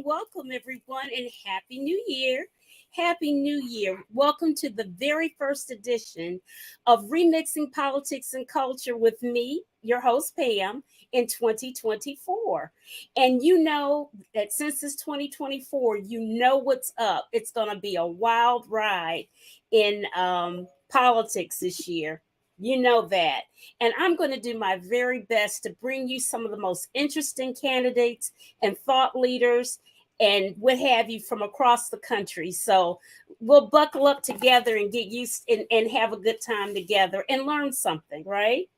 welcome, everyone, and Happy New Year. Happy New Year. Welcome to the very first edition of Remixing Politics and Culture with me, your host, Pam, in 2024. And you know that since it's 2024, you know what's up. It's going to be a wild ride in politics this year. You know that. And I'm going to do my very best to bring you some of the most interesting candidates and thought leaders and what have you from across the country. So we'll buckle up together and get used and have a good time together and learn something, right?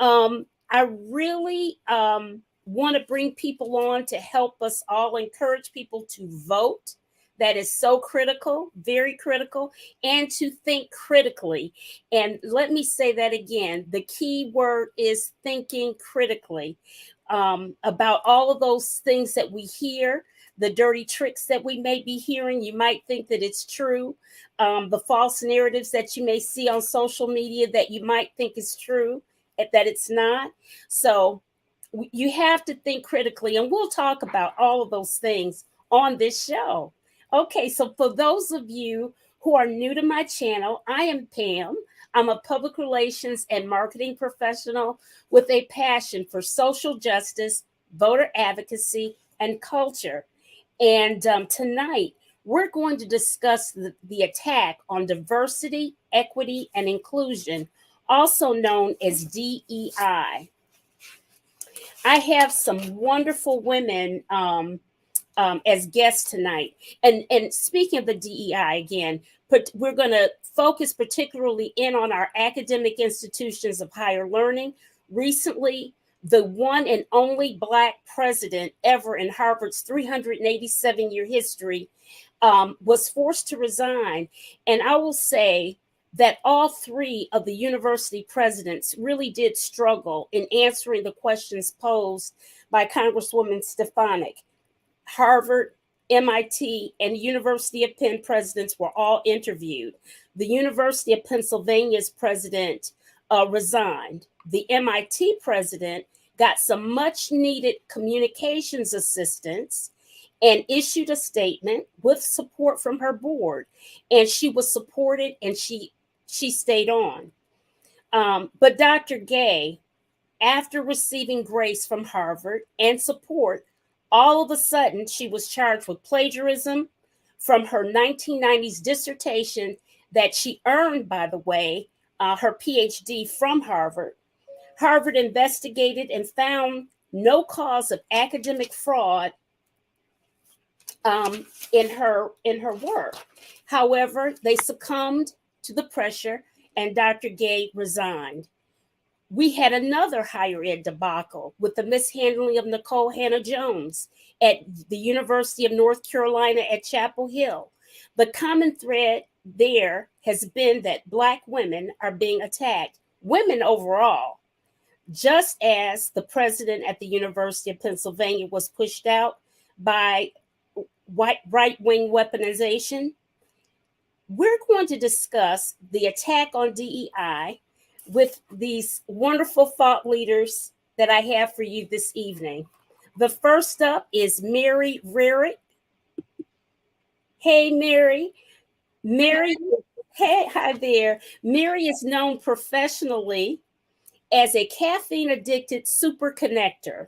I really want to bring people on to help us all encourage people to vote. That is so critical, very critical, and to think critically. And let me say that again. The key word is thinking critically about all of those things that we hear, the dirty tricks that we may be hearing. You might think that it's true. The false narratives that you may see on social media that you might think is true, that it's not. So you have to think critically, and we'll talk about all of those things on this show. Okay, so for those of you who are new to my channel, I am Pam. I'm a public relations and marketing professional with a passion for social justice, voter advocacy, and culture. And tonight, we're going to discuss the attack on diversity, equity, and inclusion, also known as DEI. I have some wonderful women as guests tonight. And speaking of the DEI again, but we're going to focus particularly in on our academic institutions of higher learning. Recently, the one and only Black president ever in Harvard's 387-year history was forced to resign. And I will say that all three of the university presidents really did struggle in answering the questions posed by Congresswoman Stefanik. Harvard, MIT, and University of Penn presidents were all interviewed. The University of Pennsylvania's president resigned. The MIT president got some much needed communications assistance and issued a statement with support from her board. And she was supported and she stayed on. But Dr. Gay, after receiving grace from Harvard and support, all of a sudden, she was charged with plagiarism from her 1990s dissertation that she earned, by the way, her PhD from Harvard. Harvard investigated and found no cause of academic fraud in her work. However, they succumbed to the pressure, and Dr. Gay resigned. We had another higher ed debacle with the mishandling of Nicole Hannah-Jones at the University of North Carolina at Chapel Hill. The common thread there has been that Black women are being attacked, women overall, just as the president at the University of Pennsylvania was pushed out by right-wing weaponization. We're going to discuss the attack on DEI with these wonderful thought leaders that I have for you this evening. The first up is Mary Rarick. Hey, Mary. Mary, hey, hi there. Mary is known professionally as a caffeine-addicted super connector.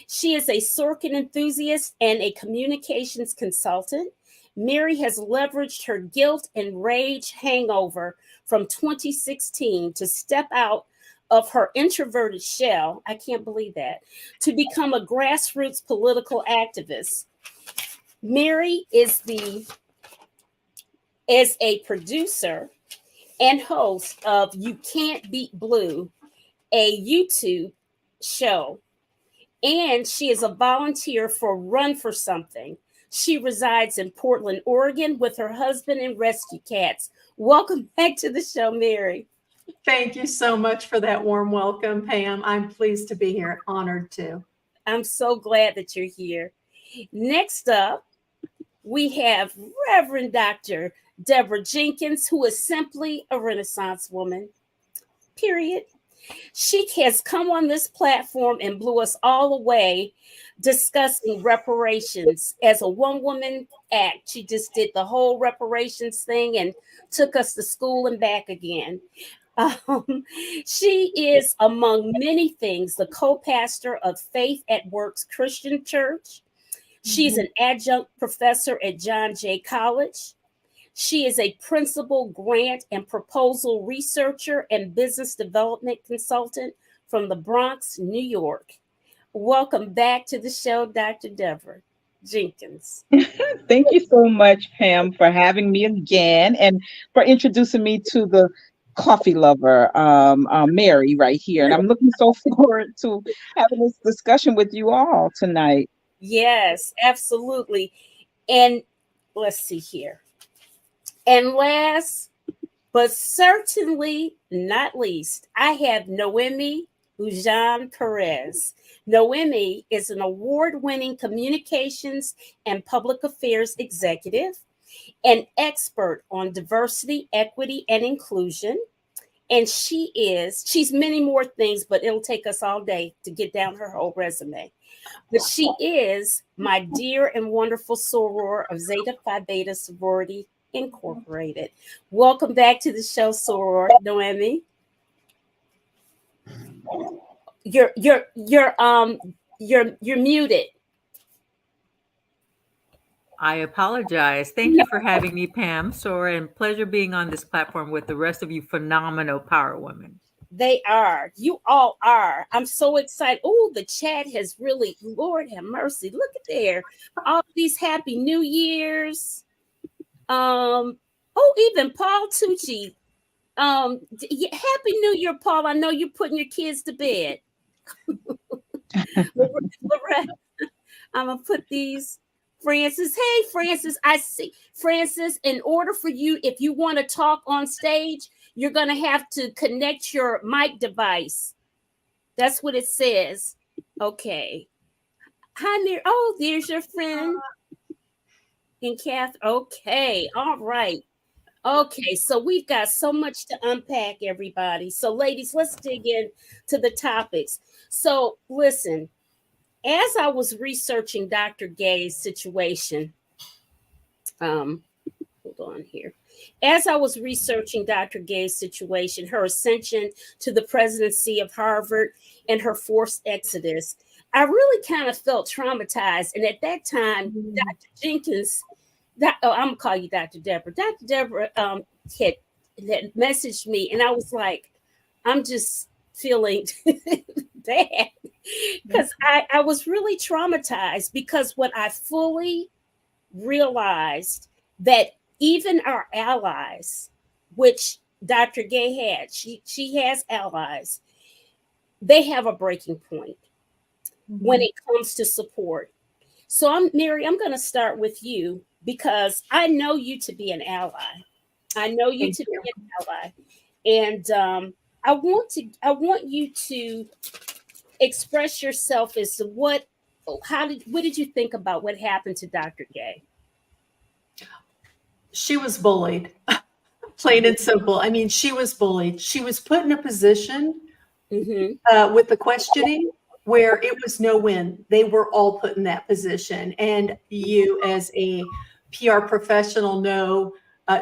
She is a Sorkin enthusiast and a communications consultant. Mary has leveraged her guilt and rage hangover from 2016 to step out of her introverted shell, I can't believe that, to become a grassroots political activist. Mary is a producer and host of You Can't Beat Blue, a YouTube show, and she is a volunteer for Run for Something. She resides in Portland, Oregon with her husband and rescue cats. Welcome back to the show, Mary. Thank you so much for that warm welcome, Pam. I'm pleased to be here. Honored to. I'm so glad that you're here. Next up, we have Reverend Dr. Deborah Jenkins, who is simply a Renaissance woman, period. She has come on this platform and blew us all away discussing reparations as a one woman act. She just did the whole reparations thing and took us to school and back again. Um, she is, among many things, the co pastor of Faith at Works Christian Church. She's an adjunct professor at John Jay College. She is a principal grant and proposal researcher and business development consultant from the Bronx, New York. Welcome back to the show, Dr. Deborah Jenkins. Thank you so much, Pam, for having me again and for introducing me to the coffee lover, Mary, right here. And I'm looking so forward to having this discussion with you all tonight. Yes, absolutely. And let's see here. And last but certainly not least, I have Noemi Ujan Perez. Noemi is an award winning communications and public affairs executive, an expert on diversity, equity, and inclusion. And she's many more things, but it'll take us all day to get down her whole resume. But she is my dear and wonderful soror of Zeta Phi Beta Sorority Incorporated. Welcome back to the show, soror Noemi. You're muted. I apologize. Thank you for having me, Pam. Sora, and pleasure being on this platform with the rest of you phenomenal power women. They are. You all are. I'm so excited. Oh, the chat has really, Lord have mercy. Look at there. All these happy New Years. Even Paul Tucci. Happy New Year, Paul. I know you're putting your kids to bed. Loretta, I'm gonna put these. Francis, hey Francis, I see Francis. In order for you, if you want to talk on stage, you're gonna have to connect your mic device. That's what it says. Okay. Hi, Mary. Oh, there's your friend. And Kath. Okay. All right. Okay. So we've got so much to unpack, everybody. So, ladies, let's dig in to the topics. So, listen, as I was researching Dr. Gay's situation, hold on here. As I was researching Dr. Gay's situation, her ascension to the presidency of Harvard and her forced exodus, I really kind of felt traumatized. And at that time, Dr. Jenkins, I'm gonna call you Dr. Deborah. Dr. Deborah had messaged me, and I was like, I'm just feeling bad because I was really traumatized because what I fully realized that even our allies, which Dr. Gay had, she has allies, they have a breaking point when it comes to support. So Mary, I'm going to start with you because I know you to be an ally. I know you to be an ally. And I want you to express yourself as to what did you think about what happened to Dr. Gay? She was bullied, plain and simple. I mean, she was bullied. She was put in a position with the questioning where it was no win. They were all put in that position. And you, as a PR professional, know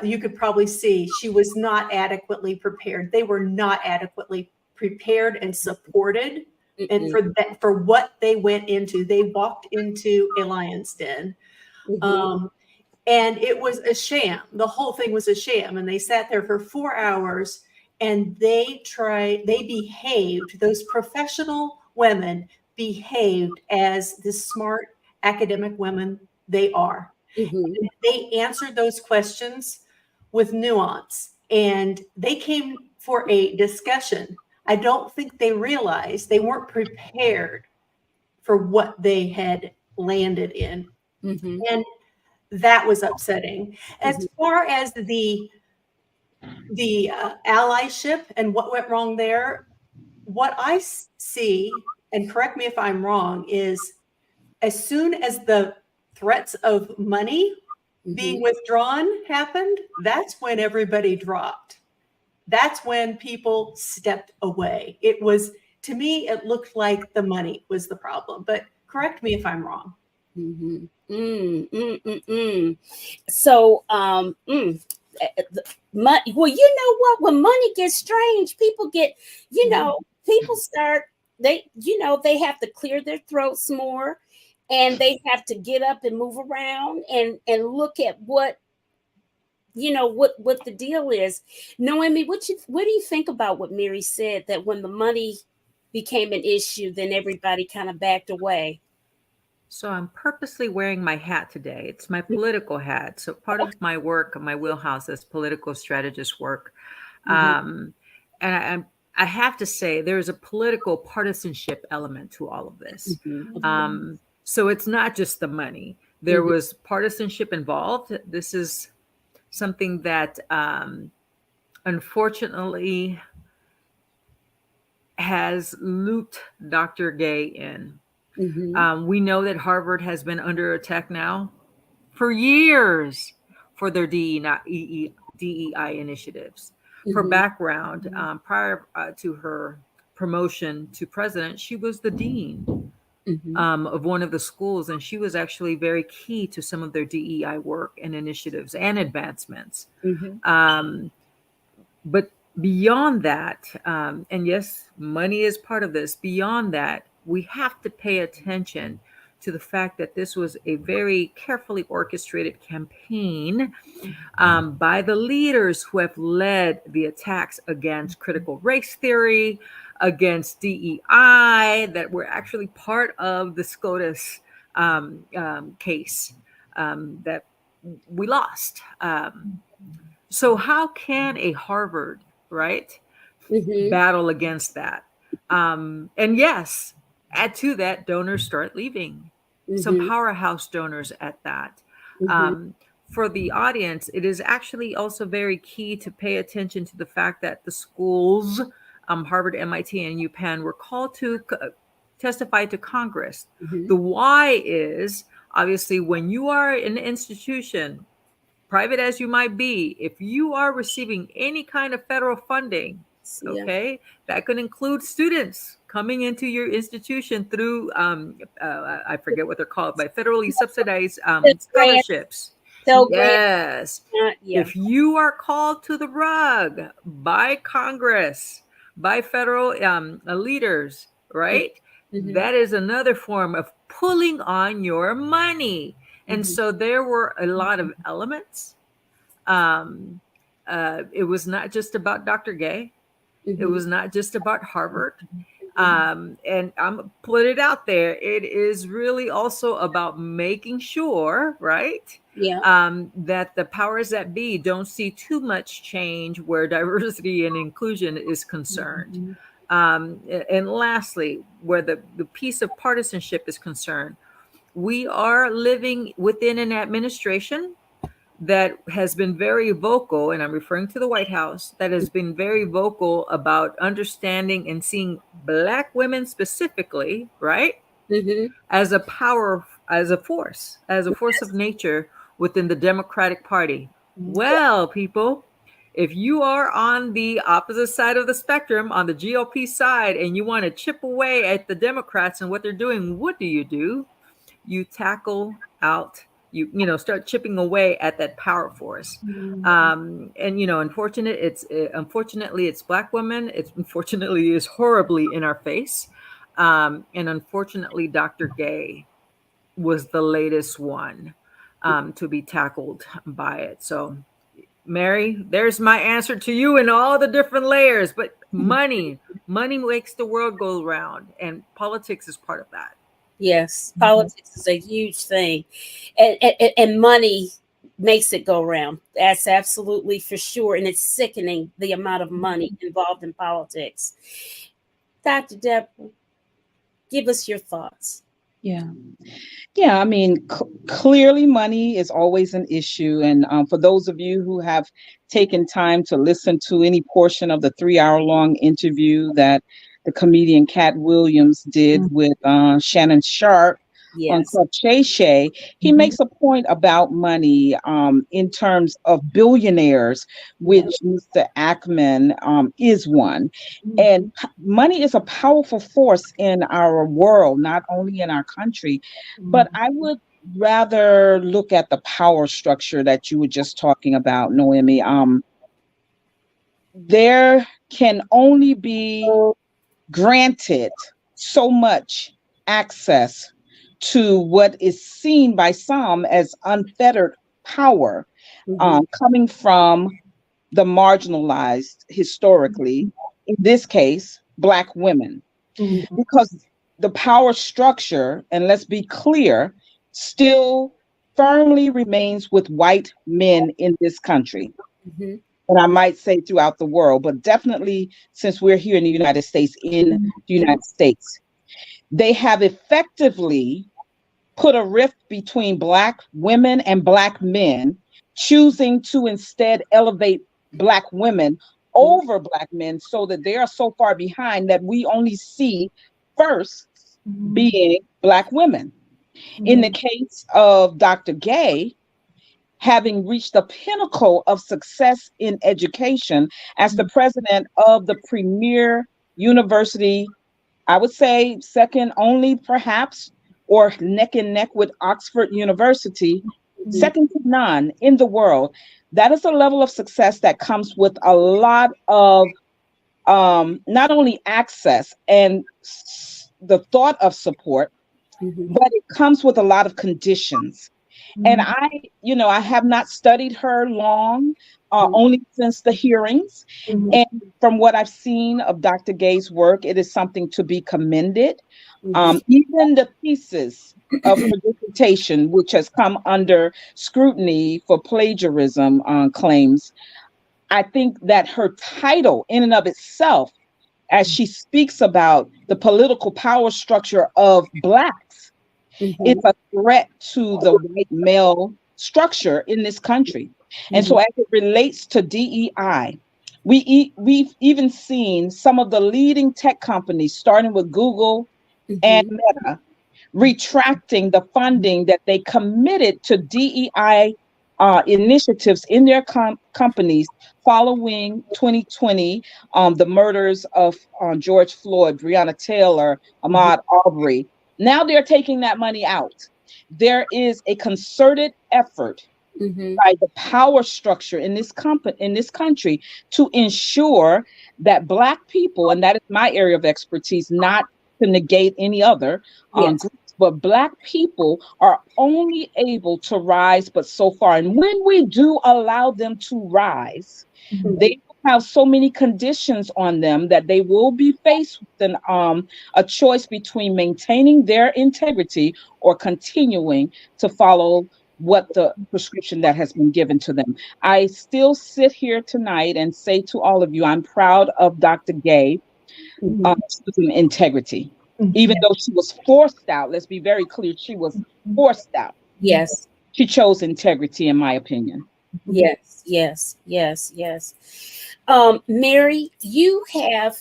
you could probably see she was not adequately prepared. They were not adequately prepared and supported. And for what they went into, they walked into a lion's den. And it was a sham. The whole thing was a sham. And they sat there for 4 hours and they behaved, those professional women behaved as the smart academic women they are. They answered those questions with nuance and they came for a discussion. I don't think they realized they weren't prepared for what they had landed in. And that was upsetting. As far as the allyship and what went wrong there, what I see, and correct me if I'm wrong, is as soon as the threats of money being withdrawn happened, that's when everybody dropped. that's when people stepped away. It was, to me, it looked like the money was the problem, but correct me if I'm wrong. Mm-hmm. So, money. Well, you know what? When money gets strange, people get, people start. They have to clear their throats more, and they have to get up and move around and look at what the deal is. Noemi, what do you think about what Mary said, that when the money became an issue, then everybody kind of backed away? So I'm purposely wearing my hat today. It's my political hat. So part of my work, my wheelhouse is political strategist work. Um, and I have to say, there's a political partisanship element to all of this. So it's not just the money. There was partisanship involved. This is something that unfortunately has looped Dr. Gay in. We know that Harvard has been under attack now for years for their DEI initiatives. For background, prior to her promotion to president, she was the dean of one of the schools, and she was actually very key to some of their DEI work and initiatives and advancements. But beyond that, and yes, money is part of this, beyond that, we have to pay attention to the fact that this was a very carefully orchestrated campaign by the leaders who have led the attacks against critical race theory, against DEI, that were actually part of the SCOTUS case that we lost. So how can a Harvard, right, battle against that? And yes, add to that, donors start leaving. Some powerhouse donors at that. For the audience, it is actually also very key to pay attention to the fact that the schools, Harvard, MIT, and UPenn, were called to testify to Congress. The why is, obviously, when you are an institution, private as you might be, if you are receiving any kind of federal funding, okay, that could include students coming into your institution through, I forget what they're called, by federally subsidized scholarships. Yes. If you are called to the rug by Congress, by federal leaders, right? That is another form of pulling on your money. And so there were a lot of elements. It was not just about Dr. Gay. It was not just about Harvard. And I'm put it out there. It is really also about making sure, right? That the powers that be don't see too much change where diversity and inclusion is concerned. And lastly, where the piece of partisanship is concerned, we are living within an administration that has been very vocal, and I'm referring to the White House, that has been very vocal about understanding and seeing Black women specifically, right, as a power, as a force of nature within the Democratic Party. Well, people, if you are on the opposite side of the spectrum, on the GOP side, and you want to chip away at the Democrats and what they're doing, what do? You tackle out, start chipping away at that power force. And unfortunately it's Black women. It's unfortunately is horribly in our face. And unfortunately, Dr. Gay was the latest one to be tackled by it. So Mary, there's my answer to you in all the different layers. But money makes the world go round, and politics is part of that. Yes, politics is a huge thing, and money makes it go round. That's absolutely for sure, and it's sickening the amount of money involved in politics. Dr. Deborah, give us your thoughts. Yeah, I mean, clearly money is always an issue. And for those of you who have taken time to listen to any portion of the 3-hour-long interview that the comedian Cat Williams did with Shannon Sharp, on Yes. Club Shay Shay, he makes a point about money in terms of billionaires, which Mr. Ackman is one. And money is a powerful force in our world, not only in our country, but I would rather look at the power structure that you were just talking about, Noemi. There can only be granted so much access to what is seen by some as unfettered power, coming from the marginalized historically, in this case, Black women. Because the power structure, and let's be clear, still firmly remains with white men in this country. And I might say throughout the world, but definitely since we're here in the United States, they have effectively put a rift between Black women and Black men, choosing to instead elevate Black women over Black men so that they are so far behind that we only see first being Black women. In the case of Dr. Gay, having reached the pinnacle of success in education as the president of the premier university, I would say second only perhaps, or neck and neck with Oxford University, second to none in the world. That is a level of success that comes with a lot of not only access and the thought of support, but it comes with a lot of conditions. And I have not studied her long, only since the hearings. And from what I've seen of Dr. Gay's work, it is something to be commended. Even the thesis of her dissertation, which has come under scrutiny for plagiarism claims, I think that her title in and of itself, as she speaks about the political power structure of Blacks, it's a threat to the white male structure in this country. And so as it relates to DEI, we've even seen some of the leading tech companies, starting with Google and Meta, retracting the funding that they committed to DEI initiatives in their companies following 2020, the murders of George Floyd, Breonna Taylor, Ahmaud Arbery. Now they're taking that money out. There is a concerted effort by the power structure in this country to ensure that Black people, and that is my area of expertise, not to negate any other groups, but Black people are only able to rise but so far. And when we do allow them to rise, they have so many conditions on them that they will be faced with a choice between maintaining their integrity or continuing to follow what the prescription that has been given to them. I still sit here tonight and say to all of you, I'm proud of Dr. Gay choosing integrity. Even though she was forced out, let's be very clear, she was forced out. Yes. She chose integrity, in my opinion. Yes. Mary, you have,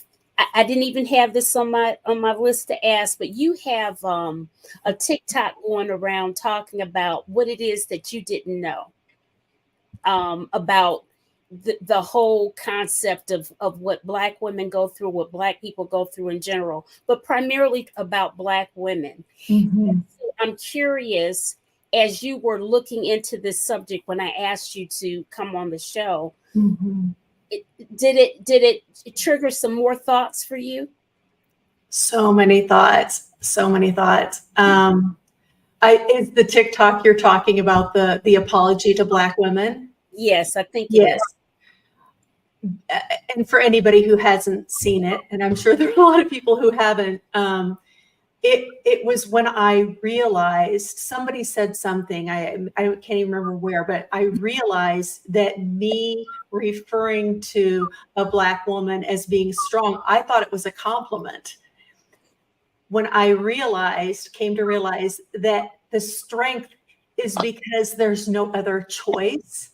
I didn't even have this on my list to ask, but you have a TikTok going around talking about what it is that you didn't know about the whole concept of what Black women go through, what Black people go through in general, but primarily about Black women. So I'm curious, as you were looking into this subject when I asked you to come on the show, did it trigger some more thoughts for you? So many thoughts. Is the TikTok you're talking about the apology to Black women? Yes, I think it is. And for anybody who hasn't seen it, and I'm sure there are a lot of people who haven't, it was when I realized somebody said something, I can't even remember where, but I realized that me referring to a Black woman as being strong, I thought it was a compliment. When I came to realize that the strength is because there's no other choice.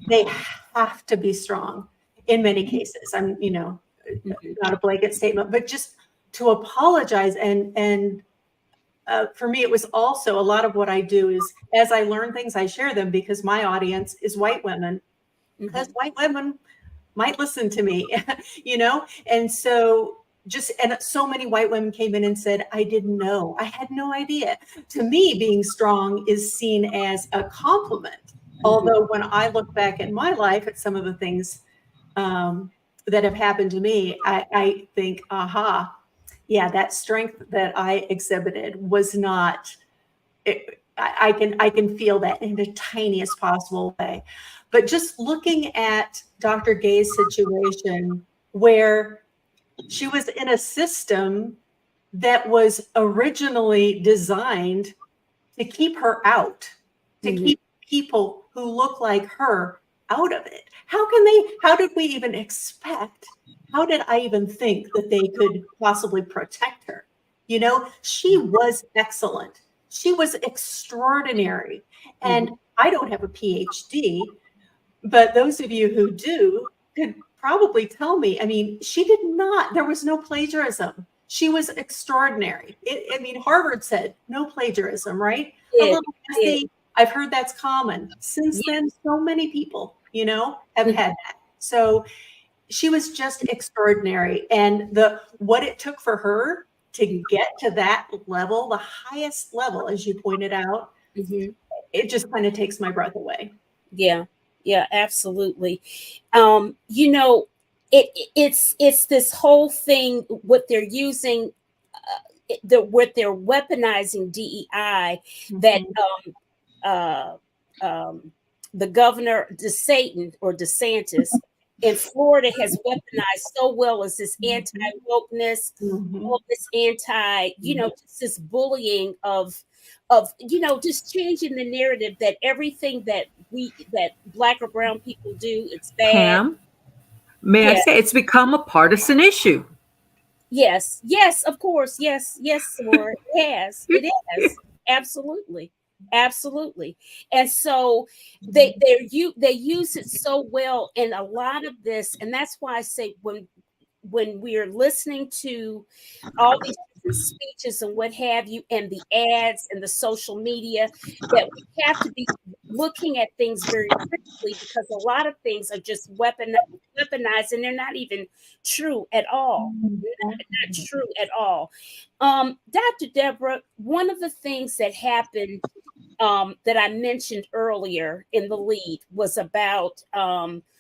They have to be strong in many cases. I'm, not a blanket statement, but just to apologize and for me, it was also a lot of what I do is as I learn things, I share them because my audience is white women, because white women might listen to me, you know? And so and so many white women came in and said, I didn't know, I had no idea. To me, being strong is seen as a compliment. Although when I look back in my life at some of the things that have happened to me, I think, aha, yeah, that strength that I exhibited was not, I can feel that in the tiniest possible way. But just looking at Dr. Gay's situation, where she was in a system that was originally designed to keep her out, to keep people who look like her out of it. How did we even expect? How did I even think that they could possibly protect her? You know, she was excellent. She was extraordinary. And I don't have a PhD, but those of you who do could probably tell me. I mean, she did not, there was no plagiarism. She was extraordinary. I mean, Harvard said no plagiarism, right? A little essay, I've heard that's common. Since then, so many people, you know, have had that. So she was just extraordinary. And what it took for her to get to that level, the highest level, as you pointed out, it just kind of takes my breath away. Yeah, yeah, absolutely. You know, it's this whole thing what they're using, what they're weaponizing DEI, that the governor DeSantis in Florida has weaponized so well, as this anti-wokeness, all this you know, just this bullying of you know, just changing the narrative that everything that Black or brown people do, it's bad. Pam, may I Yeah. say it's become a partisan issue? Yes, yes, of course, yes, yes, Laura, it has, absolutely, absolutely. And so they use it so well in a lot of this, and that's why I say when we're listening to all these different speeches and what have you, and the ads and the social media, that we have to be looking at things very critically, because a lot of things are just weaponized, and they're not even true at all. Not true at all. Dr. Deborah, one of the things that happened, that I mentioned earlier in the lead, was about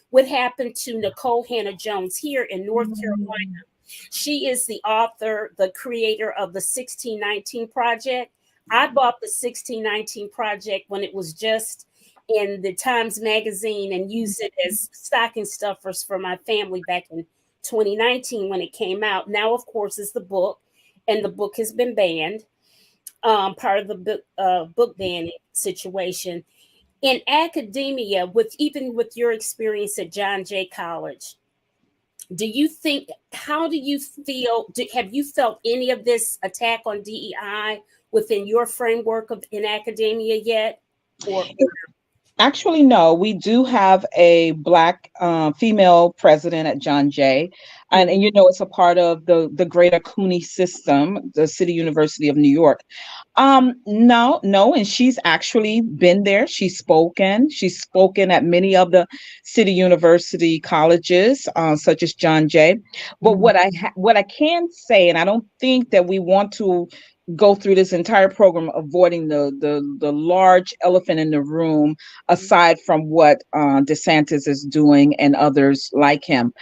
what happened to Nicole Hannah-Jones here in North Carolina. She is the author, the creator of the 1619 Project. I bought the 1619 Project when it was just in the Times Magazine and used it as stocking stuffers for my family back in 2019 when it came out. Now, of course, it's the book, and the book has been banned, part of the book banning situation. In academia, even with your experience at John Jay College, how do you feel, have you felt any of this attack on DEI within your framework in academia yet? Or Actually, no. We do have a Black female president at John Jay, and you know, it's a part of the Greater CUNY system, the City University of New York. No, and she's actually been there. She's spoken at many of the City University colleges, such as John Jay. But what I can say, and I don't think that we want to go through this entire program avoiding the large elephant in the room, aside from what DeSantis is doing and others like him,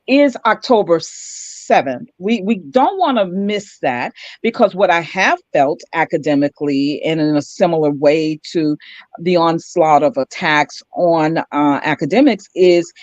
is October 7th. We don't want to miss that, because what I have felt academically, and in a similar way to the onslaught of attacks on academics, is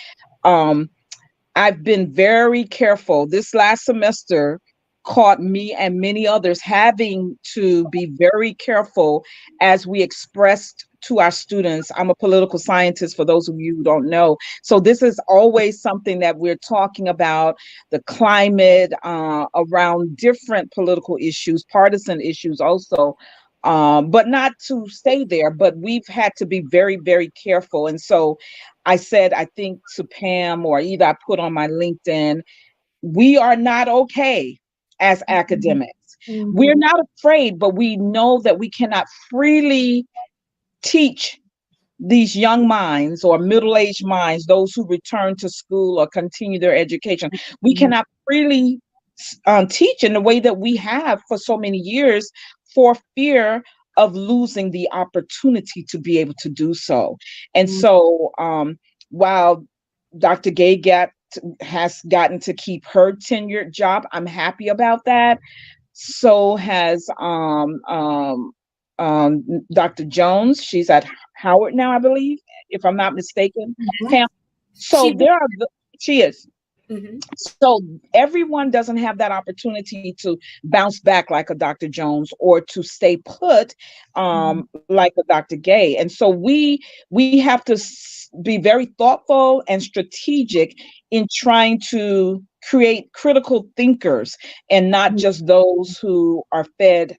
I've been very careful. This last semester caught me and many others having to be very careful as we expressed to our students. I'm a political scientist, for those of you who don't know. So this is always something that we're talking about, the climate, around different political issues, partisan issues also. But not to stay there, but we've had to be very, very careful. And so I said, I think to Pam, or either I put on my LinkedIn, we are not okay as academics. We're not afraid, but we know that we cannot freely teach these young minds or middle-aged minds, those who return to school or continue their education. We cannot freely teach in the way that we have for so many years for fear of losing the opportunity to be able to do so. And so while Dr. Gay has gotten to keep her tenured job, I'm happy about that. So has Dr. Jones. She's at Howard now, I believe, if I'm not mistaken. Pam. So she is. So everyone doesn't have that opportunity to bounce back like a Dr. Jones or to stay put like a Dr. Gay. And so we have to be very thoughtful and strategic in trying to create critical thinkers and not just those who are fed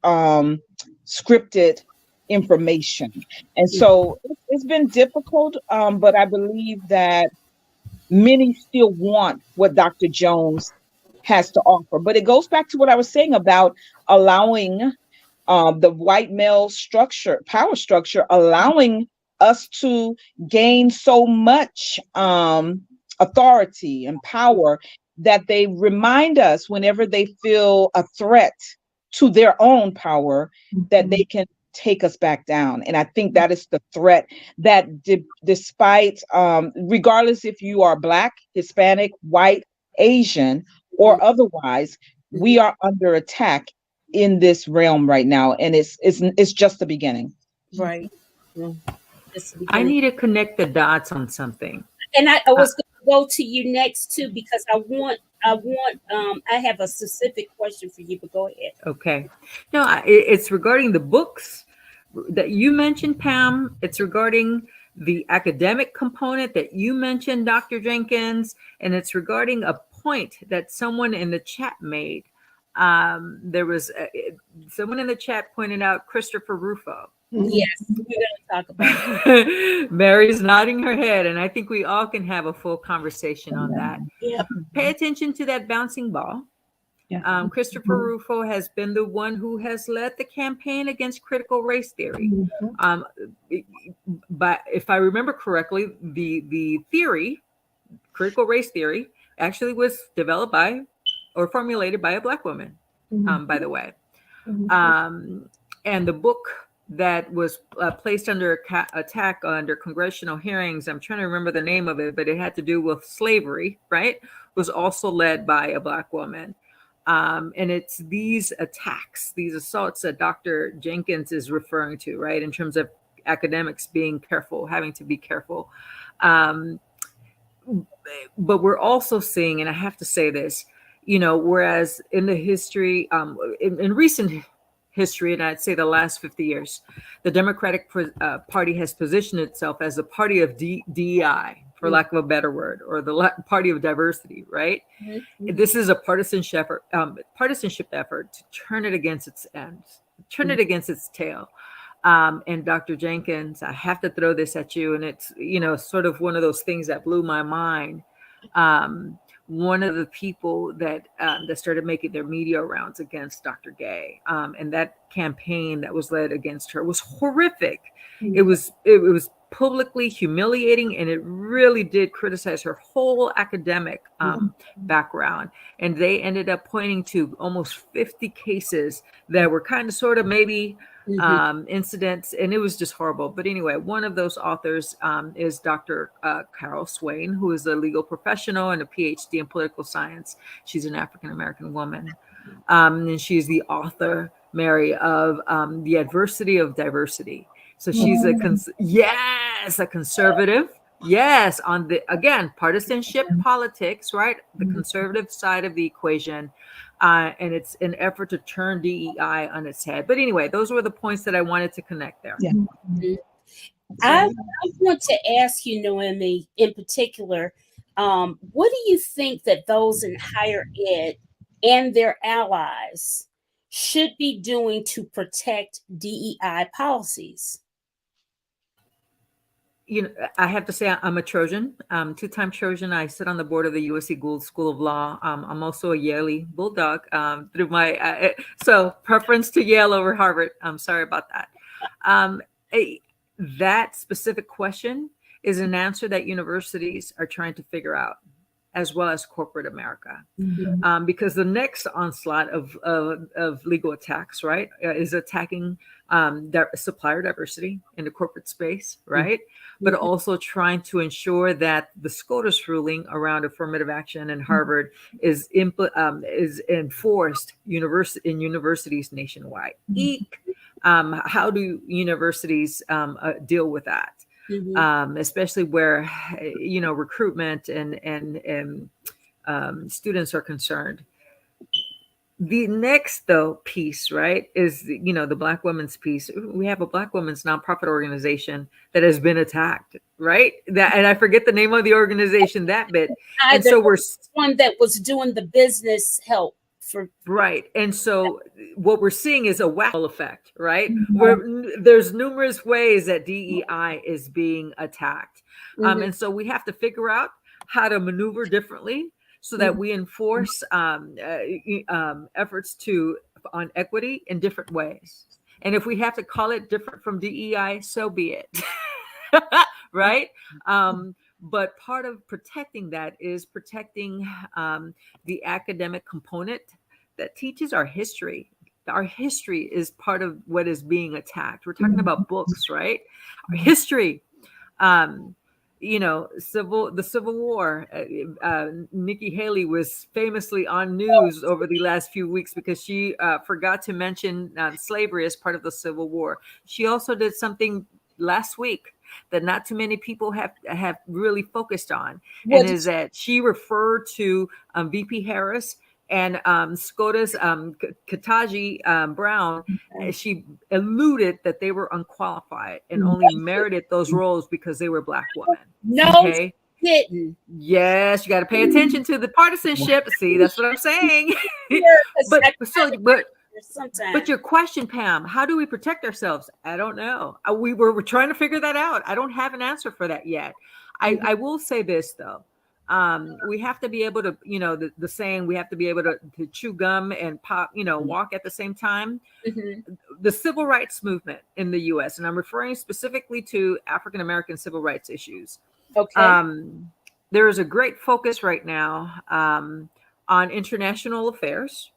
scripted information. And so it's been difficult, but I believe that many still want what Dr. Jones has to offer. But it goes back to what I was saying about allowing the white male power structure, allowing us to gain so much authority and power that they remind us whenever they feel a threat to their own power that they can take us back down. And I think that is the threat that despite, regardless if you are Black, Hispanic, white, Asian, or otherwise, we are under attack in this realm right now. And it's just the beginning. Right. I need to connect the dots on something. And I was going to go to you next too, because I have a specific question for you, but go ahead. Okay. No, it's regarding the books that you mentioned, Pam. It's regarding the academic component that you mentioned, Dr. Jenkins, and it's regarding a point that someone in the chat made. There was someone in the chat pointed out Christopher Rufo. Yes, we're going to talk about it. Mary's nodding her head, and I think we all can have a full conversation on that. Yeah. Pay attention to that bouncing ball. Yeah. Christopher Rufo has been the one who has led the campaign against critical race theory. But if I remember correctly, the theory, critical race theory, actually was developed by or formulated by a Black woman, by the way. And the book that was placed under attack under congressional hearings, I'm trying to remember the name of it, but it had to do with slavery, right? Was also led by a Black woman. And it's these attacks, these assaults that Dr. Jenkins is referring to, right? In terms of academics being careful, having to be careful. But we're also seeing, and I have to say this, whereas in the history, in recent history, and I'd say the last 50 years, the Democratic Party has positioned itself as a party of DEI, for lack of a better word, or the party of diversity, right? This is a partisanship effort to turn it against its ends, turn it against its tail. And Dr. Jenkins, I have to throw this at you, and it's sort of one of those things that blew my mind. One of the people that started making their media rounds against Dr. Gay, and that campaign that was led against her was horrific. It was publicly humiliating, and it really did criticize her whole academic background. And they ended up pointing to almost 50 cases that were kind of sort of maybe incidents, and it was just horrible. But anyway, one of those authors is Dr. Carol Swain, who is a legal professional and a PhD in political science. She's an African-American woman. And she's the author, Mary, of The Adversity of Diversity. So she's a conservative. Yes, on the, again, partisanship politics, right? The conservative side of the equation. And it's an effort to turn DEI on its head. But anyway, those were the points that I wanted to connect there. Yeah. I want to ask you, Noemi, in particular, what do you think that those in higher ed and their allies should be doing to protect DEI policies? you know, I have to say I'm a Trojan, two-time Trojan. I sit on the board of the USC Gould School of Law. I'm also a Yale Bulldog through my so preference to Yale over Harvard. I'm sorry about that. Um, a, that specific question is an answer that universities are trying to figure out, as well as corporate America. Because the next onslaught of legal attacks, right, is attacking supplier diversity in the corporate space, right? But also trying to ensure that the SCOTUS ruling around affirmative action in Harvard is enforced in universities nationwide. Eek. How do universities deal with that? Especially where, you know, recruitment and students are concerned. The next though piece, right, is, you know, the Black women's piece. We have a Black women's nonprofit organization that has been attacked, right? That, and I forget the name of the organization that bit. And so we're one that was doing the business help for right. And so what we're seeing is a whack effect, right? Where there's numerous ways that DEI is being attacked. And so we have to figure out how to maneuver differently so that we enforce efforts on equity in different ways. And if we have to call it different from DEI, so be it. Right? But part of protecting that is protecting the academic component that teaches our history. Our history is part of what is being attacked. We're talking about books, right? Our history. You know, the Civil War. Nikki Haley was famously on news over the last few weeks because she forgot to mention slavery as part of the Civil War. She also did something last week that not too many people have really focused on, and is that she referred to VP Harris and SCOTUS Kataji Brown. She alluded that they were unqualified and only merited those roles because they were Black women. No, okay? Didn't. Yes, you got to pay attention to the partisanship. See, that's what I'm saying. But your question, Pam, how do we protect ourselves? I don't know. We're trying to figure that out. I don't have an answer for that yet. I will say this though. We have to be able to, you know, the saying, we have to be able to chew gum and pop, you know, walk at the same time. The civil rights movement in the US, and I'm referring specifically to African American civil rights issues. Okay. There is a great focus right now on international affairs.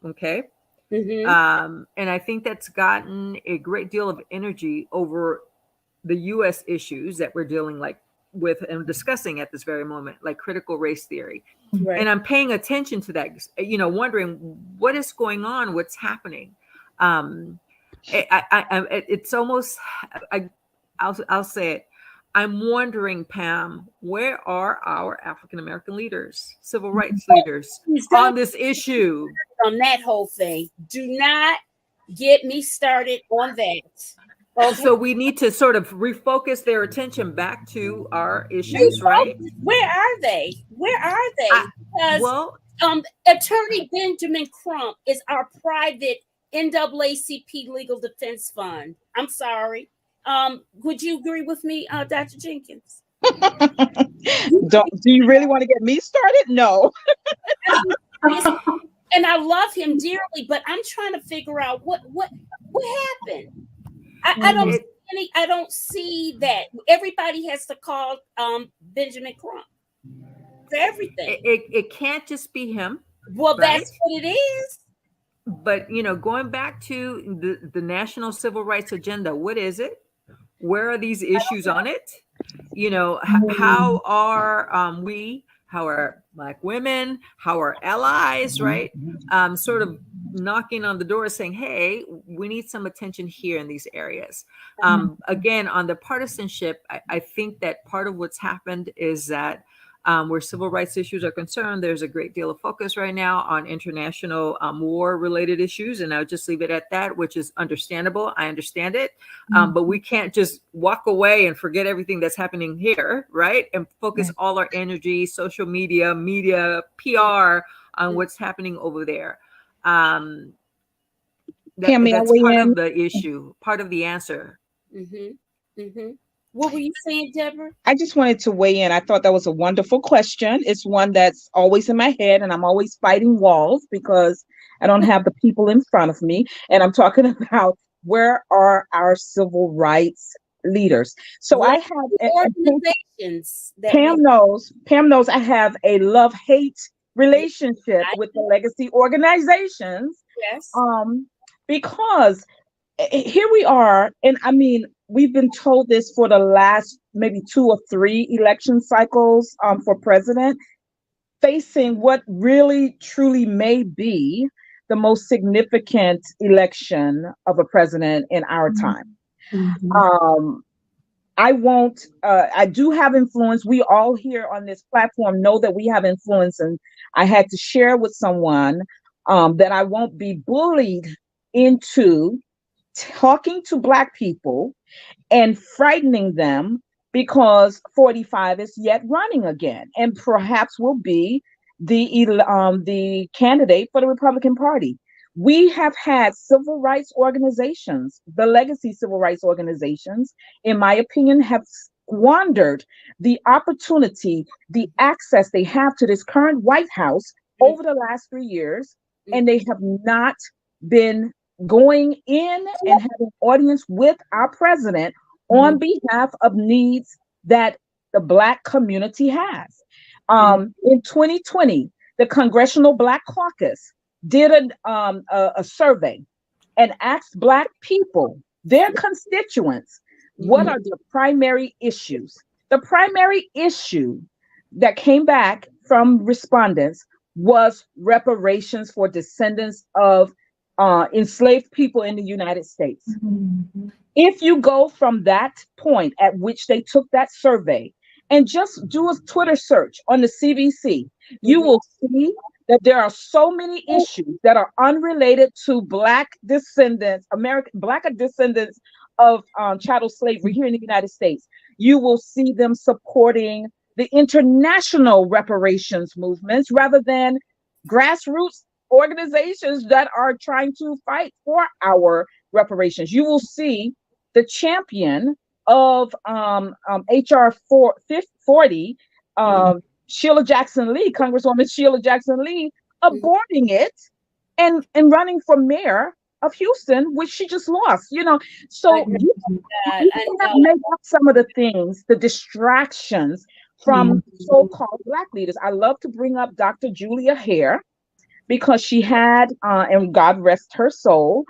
Okay. And I think that's gotten a great deal of energy over the US issues that we're dealing with and discussing at this very moment, like critical race theory. Right. And I'm paying attention to that, you know, wondering what is going on, what's happening. It's almost, I'll say it. I'm wondering, Pam, where are our African American leaders, civil rights leaders on this issue? On that whole thing. Do not get me started on that. Okay. So we need to sort of refocus their attention back to our issues, right? Where are they? Where are they? Because Attorney Benjamin Crump is our private NAACP Legal Defense Fund. I'm sorry. Would you agree with me, Dr. Jenkins? Do you really want to get me started? No. And I love him dearly, but I'm trying to figure out what happened. I don't see that. Everybody has to call Benjamin Crump for everything. It can't just be him. Well, right? That's what it is. But you know, going back to the National Civil Rights Agenda, what is it? Where are these issues on it? You know, how are how are Black women, how are allies, right? Sort of knocking on the door saying, hey, we need some attention here in these areas. Again, on the partisanship, I think that part of what's happened is that where civil rights issues are concerned, there's a great deal of focus right now on international war-related issues, and I'll just leave it at that, which is understandable. I understand it, but we can't just walk away and forget everything that's happening here, right? And focus all our energy, social media, PR on what's happening over there. That's part of the issue, part of the answer. What were you saying, Deborah? I just wanted to weigh in. I thought that was a wonderful question. It's one that's always in my head, and I'm always fighting walls because I don't have the people in front of me. And I'm talking about, where are our civil rights leaders? So I Legacy have, organizations that we Pam knows I have a love-hate relationship I with the legacy organizations, yes. um, because here we are, and I mean, we've been told this for the last maybe 2 or 3 election cycles, for president, facing what really truly may be the most significant election of a president in our time. Mhm. Um, I won't, I do have influence. We all here on this platform know that we have influence, and I had to share with someone, that I won't be bullied into talking to Black people and frightening them, because 45 is yet running again and perhaps will be the candidate for the Republican Party. We have had civil rights organizations, the legacy civil rights organizations, in my opinion, have squandered the opportunity, the access they have to this current White House over the last 3 years, and they have not been going in and having audience with our president on behalf of needs that the Black community has. In 2020, the Congressional Black Caucus did a survey and asked Black people, their constituents, what are the primary issues? The primary issue that came back from respondents was reparations for descendants of enslaved people in the United States. Mhm. If you go from that point at which they took that survey and just do a Twitter search on the CBC, you will see that there are so many issues that are unrelated to Black descendants, Black descendants of chattel slavery here in the United States. You will see them supporting the international reparations movements rather than grassroots organizations that are trying to fight for our reparations. You will see the champion of HR 40, Sheila Jackson Lee, Congresswoman Sheila Jackson Lee, aborting it and running for mayor of Houston, which she just lost. So I you I can't know. make up some of the things, the distractions from so-called Black leaders. I love to bring up Dr. Julia Hare, because she had, and God rest her soul,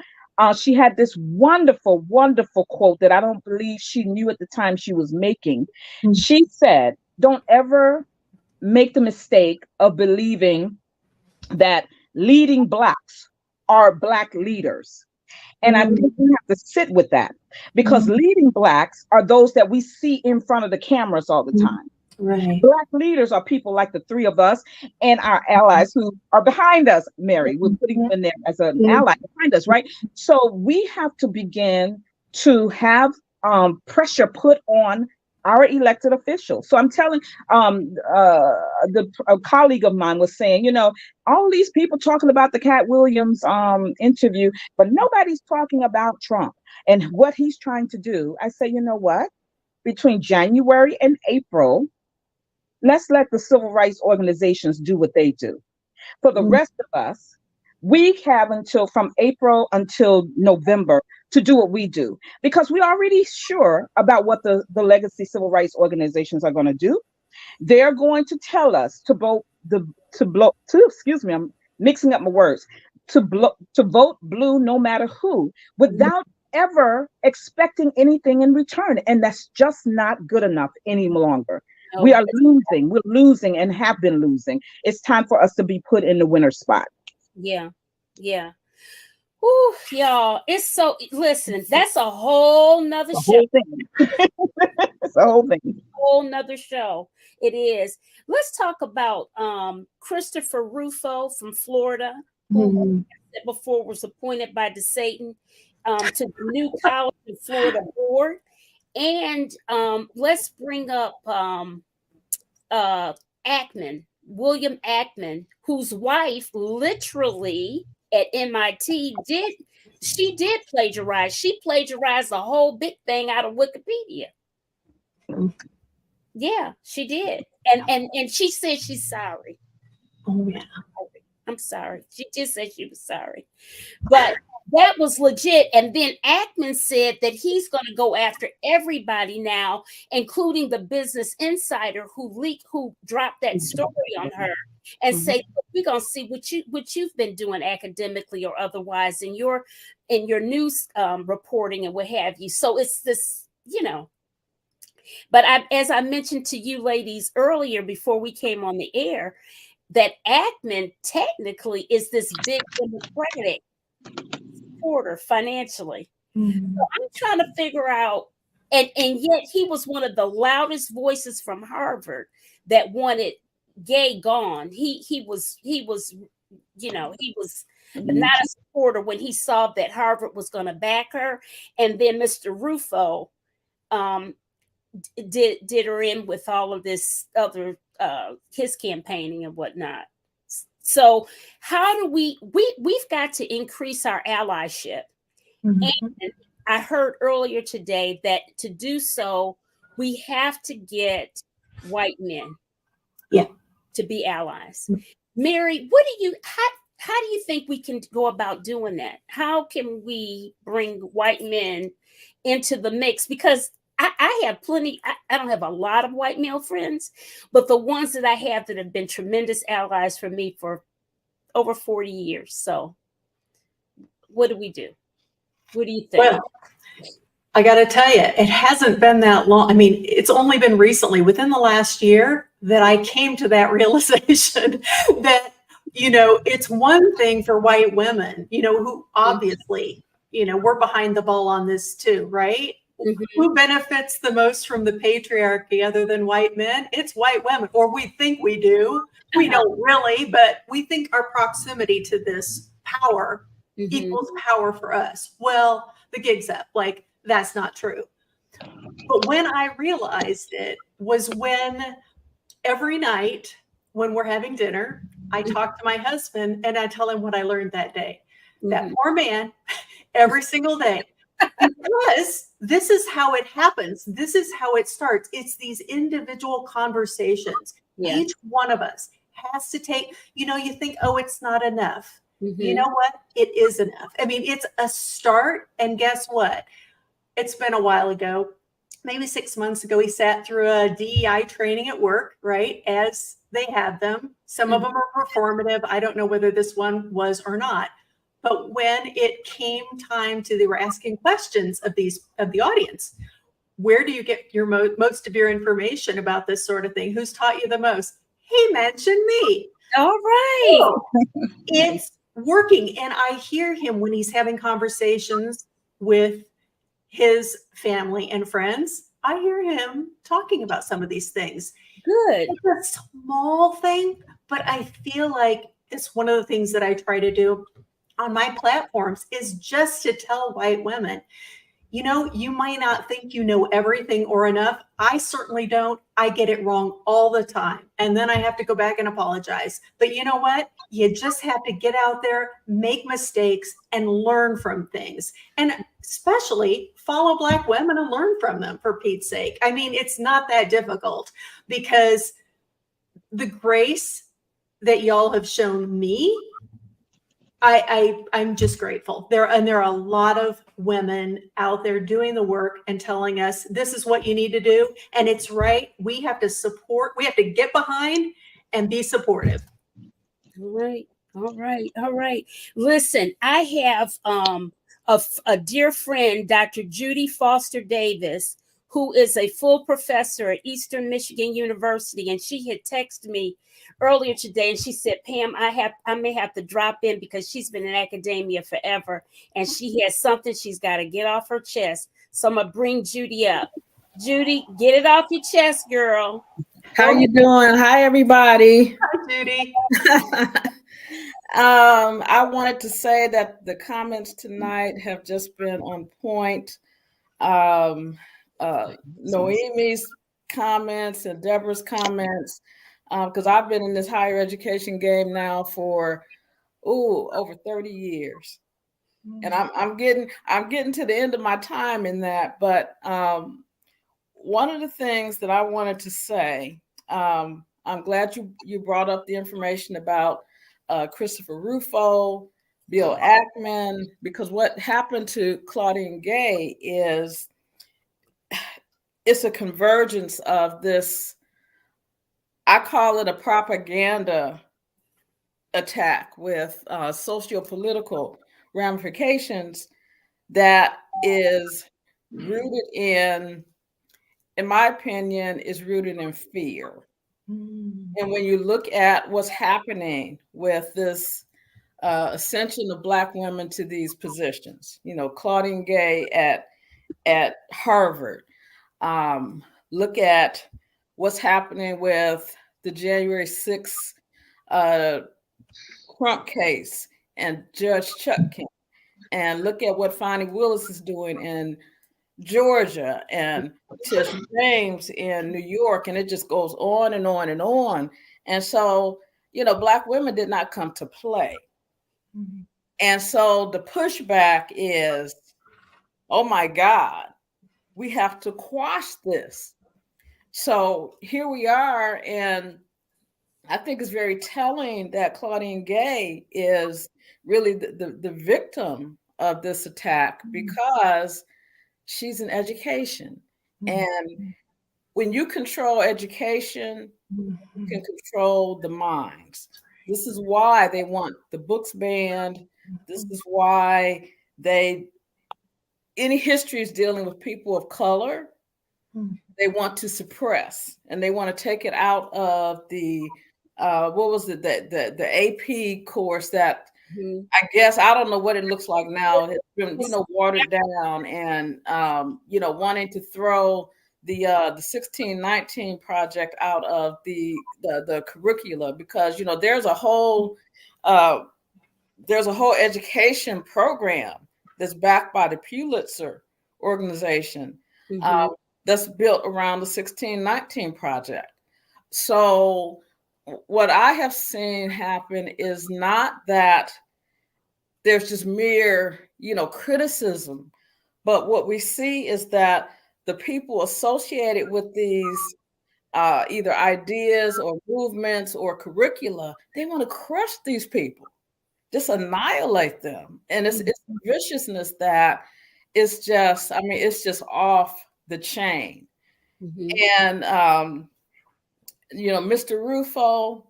she had this wonderful, wonderful quote that I don't believe she knew at the time she was making. She said, "Don't ever make the mistake of believing that leading Blacks are Black leaders." And I think we have to sit with that, because leading Blacks are those that we see in front of the cameras all the time. Right. Black leaders are people like the three of us and our allies who are behind us, Mary. We're putting you in there as an ally behind us, right? So we have to begin to have pressure put on our elected officials. So I'm telling, a colleague of mine was saying, all these people talking about the Cat Williams interview, but nobody's talking about Trump and what he's trying to do. I say, you know what? Between January and April, let's let the civil rights organizations do what they do. For the rest of us, we have until from April until November to do what we do, because we're already sure about what the legacy civil rights organizations are going to do. They're going to tell us excuse me, I'm mixing up my words, to vote blue no matter who, without ever expecting anything in return. And that's just not good enough any longer. We No, are losing. We're losing and have been losing. It's time for us to be put in the winner spot. yeah, yeah. Whew, y'all, it's so. Listen, that's a whole nother The show. whole thing. It's the whole thing. Whole nother show. It is. Let's talk about Christopher Rufo from Florida, who before was appointed by DeSatan to the new college in Florida board. And let's bring up Ackman, William Ackman, whose wife literally at MIT did plagiarize. She plagiarized the whole big thing out of Wikipedia. Yeah, she did. And she said she's sorry. Oh yeah. I'm sorry. She just said she was sorry. But that was legit. And then Ackman said that he's going to go after everybody now, including the Business Insider who dropped that story on her, and say, we're going to see what you've been doing academically or otherwise in your news reporting and what have you. So it's this, But as I mentioned to you ladies earlier before we came on the air, that Ackman technically is this big Democratic supporter financially. So I'm trying to figure out, and yet he was one of the loudest voices from Harvard that wanted gay gone. He was he was not a supporter when he saw that Harvard was going to back her, and then Mr. Rufo did her in with all of this other his campaigning and whatnot. So how do we've got to increase our allyship? And I heard earlier today that to do so, we have to get white men to be allies. Mary, how do you think we can go about doing that? How can we bring white men into the mix? Because I have plenty, I don't have a lot of white male friends, but the ones that I have that have been tremendous allies for me for over 40 years. So what do we do? What do you think? Well, I got to tell you, it hasn't been that long. I mean, it's only been recently, within the last year, that I came to that realization that, it's one thing for white women, who obviously, we're behind the ball on this too, right? Who benefits the most from the patriarchy other than white men? It's white women, or we think we do. We don't really, but we think our proximity to this power equals power for us. Well, the gig's up. Like, that's not true. But when I realized it was when every night when we're having dinner, I talk to my husband and I tell him what I learned that day. That poor man, every single day. Because this is how it happens. This is how it starts. It's these individual conversations. Yeah. Each one of us has to take, you think, oh, it's not enough. You know what? It is enough. I mean, it's a start. And guess what? It's been a while ago, maybe 6 months ago, he sat through a DEI training at work, right? As they have them. Some of them are performative. I don't know whether this one was or not. But when it came time they were asking questions of the audience, where do you get your most of your information about this sort of thing? Who's taught you the most? He mentioned me. All right. So it's working. And I hear him when he's having conversations with his family and friends. I hear him talking about some of these things. Good. It's a small thing, but I feel like it's one of the things that I try to do on my platforms is just to tell white women, you might not think you know everything or enough. I certainly don't. I get it wrong all the time. And then I have to go back and apologize. But you know what? You just have to get out there, make mistakes, and learn from things. And especially follow Black women and learn from them, for Pete's sake. I mean, it's not that difficult, because the grace that y'all have shown me, I'm just grateful. There are a lot of women out there doing the work and telling us this is what you need to do. And it's right. We have to support, we have to get behind and be supportive. All right. Listen, I have a dear friend, Dr. Judy Foster Davis, who is a full professor at Eastern Michigan University. And she had texted me earlier today and she said, Pam, I may have to drop in because she's been in academia forever and she has something she's got to get off her chest. So I'm gonna bring Judy up. Judy, get it off your chest, girl. How you doing? Hi, everybody. Hi, Judy. I wanted to say that the comments tonight have just been on point. Noemi's comments and Deborah's comments, because I've been in this higher education game now for over 30 years, and I'm getting to the end of my time in that. But one of the things that I wanted to say, I'm glad you brought up the information about Christopher Rufo, Bill Ackman, because what happened to Claudine Gay is it's a convergence of this. I call it a propaganda attack with socio-political ramifications that is rooted in my opinion, is rooted in fear. And when you look at what's happening with this ascension of Black women to these positions, Claudine Gay at Harvard, look at what's happening with the January 6th Trump case and Judge Chuck King, and look at what Fonnie Willis is doing in Georgia and Tish James in New York, and it just goes on and on and on. And so, Black women did not come to play. Mm-hmm. And so the pushback is, oh my God, we have to quash this. So here we are, and I think it's very telling that Claudine Gay is really the victim of this attack, because she's in education. Mm-hmm. And when you control education, mm-hmm. you can control the minds. This is why they want the books banned. Mm-hmm. This is why any histories dealing with people of color, mm-hmm. they want to suppress, and they want to take it out of the what was it, the AP course that, mm-hmm. I guess, I don't know what it looks like now. It's been, watered down, and wanting to throw the 1619 project out of the curricula, because there's a whole education program that's backed by the Pulitzer organization, mm-hmm. That's built around the 1619 project. So what I have seen happen is not that there's just mere, criticism, but what we see is that the people associated with these either ideas or movements or curricula, they want to crush these people, just annihilate them. And it's viciousness that is just, it's just off the chain. Mm-hmm. And, Mr. Rufo